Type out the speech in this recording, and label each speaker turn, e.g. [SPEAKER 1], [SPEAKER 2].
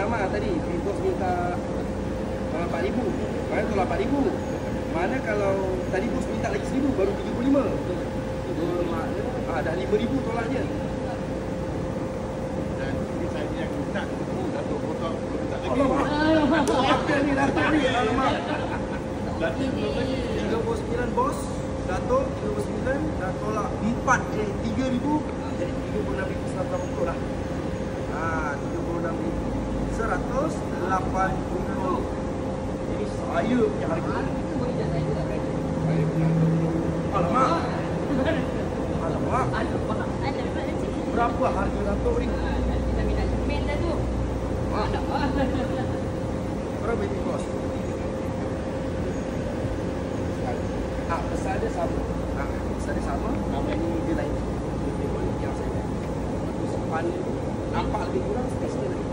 [SPEAKER 1] alamak tadi bos minta 4,000. Mana tolak 4,000. Mana kalau tadi bos minta lagi 1,000 baru 35. Dah 5,000 tolaknya.
[SPEAKER 2] Dan ini saya yang minta Datuk potong minta lagi.
[SPEAKER 1] Alamak. Apa ni Datuk ni? Alamak.
[SPEAKER 2] Datuk belum lagi.
[SPEAKER 1] 39 bos. Datuk 39 dah tolak 3,000. Jadi 36,180 lah. 36,180. Ini saya punya harga. Alamak. Alamak. Berapa harga Datuk ni? Berapa ini bos? Besar dia sama. Besar dia sama. Nama ni dia lain. Dia yang saya. Sepan nampak lebih kurang sikit-sikit lagi.